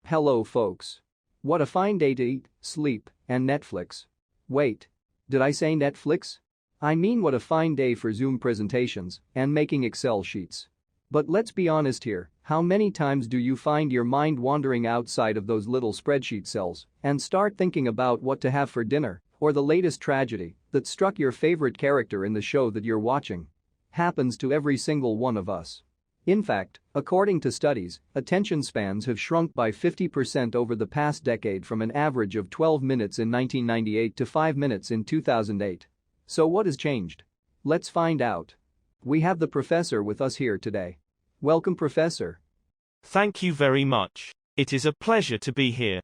Hello folks. What a fine day to eat, sleep, and Netflix. Wait. Did I say Netflix? I mean what a fine day for Zoom presentations and making Excel sheets. But let's be honest here, how many times do you find your mind wandering outside of those little spreadsheet cells and start thinking about what to have for dinner or the latest tragedy that struck your favorite character in the show that you're watching? Happens to every single one of us. In fact, according to studies, attention spans have shrunk by 50% over the past decade from an average of 12 minutes in 1998 to 5 minutes in 2008. So what has changed? Let's find out. We have the professor with us here today. Welcome, Professor. Thank you very much. It is a pleasure to be here.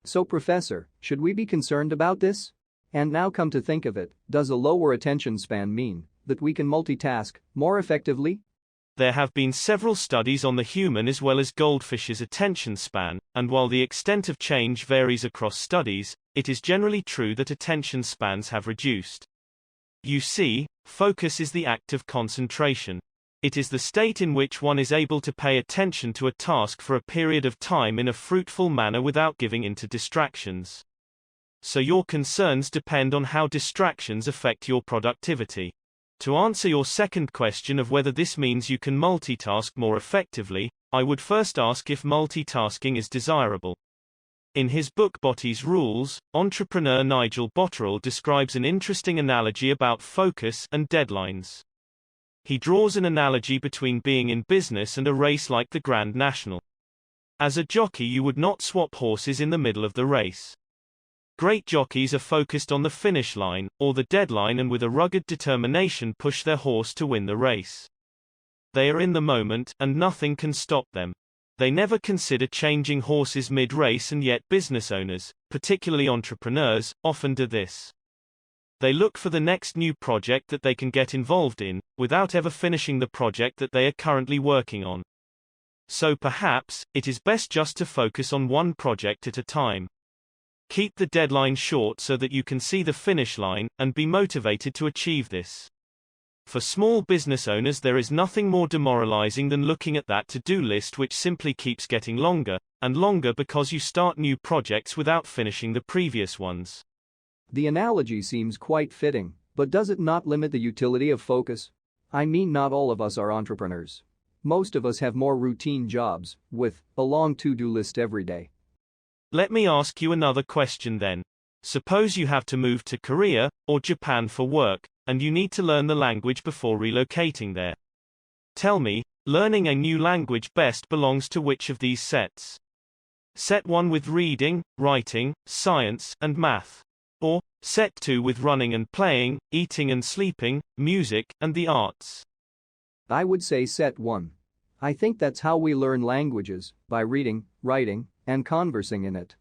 So, Professor, should we be concerned about this? And now come to think of it, does a lower attention span mean that we can multitask more effectively? There have been several studies on the human as well as goldfish's attention span, and while the extent of change varies across studies, it is generally true that attention spans have reduced. You see, focus is the act of concentration. It is the state in which one is able to pay attention to a task for a period of time in a fruitful manner without giving in to distractions. So your concerns depend on how distractions affect your productivity. To answer your second question of whether this means you can multitask more effectively, I would first ask if multitasking is desirable. In his book Botti's Rules, entrepreneur Nigel Botterill describes an interesting analogy about focus and deadlines. He draws an analogy between being in business and a race like the Grand National. As a jockey, you would not swap horses in the middle of the race. Great jockeys are focused on the finish line, or the deadline, and with a rugged determination push their horse to win the race. They are in the moment, and nothing can stop them. They never consider changing horses mid-race, and yet business owners, particularly entrepreneurs, often do this. They look for the next new project that they can get involved in, without ever finishing the project that they are currently working on. So perhaps, it is best just to focus on one project at a time. Keep the deadline short so that you can see the finish line, and be motivated to achieve this. For small business owners, there is nothing more demoralizing than looking at that to-do list which simply keeps getting longer and longer because you start new projects without finishing the previous ones. The analogy seems quite fitting, but does it not limit the utility of focus? I mean, not all of us are entrepreneurs. Most of us have more routine jobs, with a long to-do list every day. Let me ask you another question then. Suppose you have to move to Korea or Japan for work, and you need to learn the language before relocating there. Tell me, learning a new language best belongs to which of these sets? Set 1 with reading, writing, science, and math. Or, set 2 with running and playing, eating and sleeping, music, and the arts. I would say set 1. I think that's how we learn languages, by reading, writing, and conversing in it.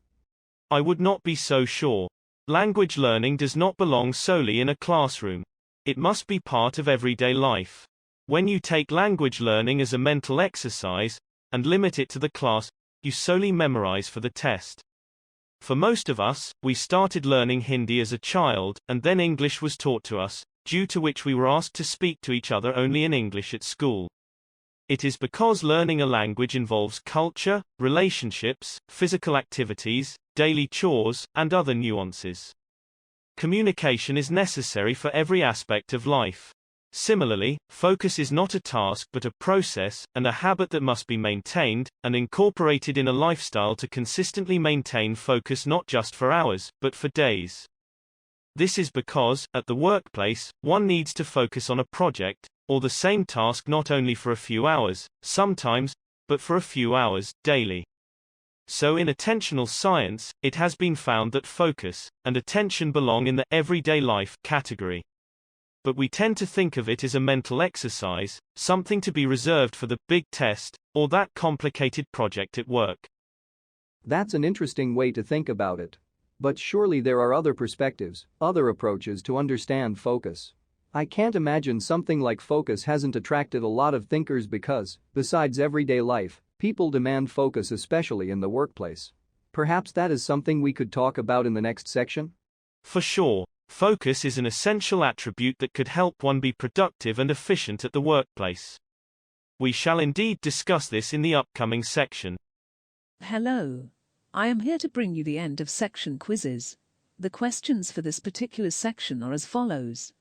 I would not be so sure. Language learning does not belong solely in a classroom. It must be part of everyday life. When you take language learning as a mental exercise, and limit it to the class, you solely memorize for the test. For most of us, we started learning Hindi as a child, and then English was taught to us, due to which we were asked to speak to each other only in English at school. It is because learning a language involves culture, relationships, physical activities, daily chores, and other nuances. Communication is necessary for every aspect of life. Similarly, focus is not a task but a process, and a habit that must be maintained, and incorporated in a lifestyle to consistently maintain focus not just for hours, but for days. This is because, at the workplace, one needs to focus on a project, or the same task not only for a few hours, sometimes, but for a few hours, daily. So in attentional science, it has been found that focus and attention belong in the everyday life category. But we tend to think of it as a mental exercise, something to be reserved for the big test, or that complicated project at work. That's an interesting way to think about it. But surely there are other perspectives, other approaches to understand focus. I can't imagine something like focus hasn't attracted a lot of thinkers because, besides everyday life, people demand focus, especially in the workplace. Perhaps that is something we could talk about in the next section? For sure. Focus is an essential attribute that could help one be productive and efficient at the workplace. We shall indeed discuss this in the upcoming section. Hello. I am here to bring you the end of section quizzes. The questions for this particular section are as follows.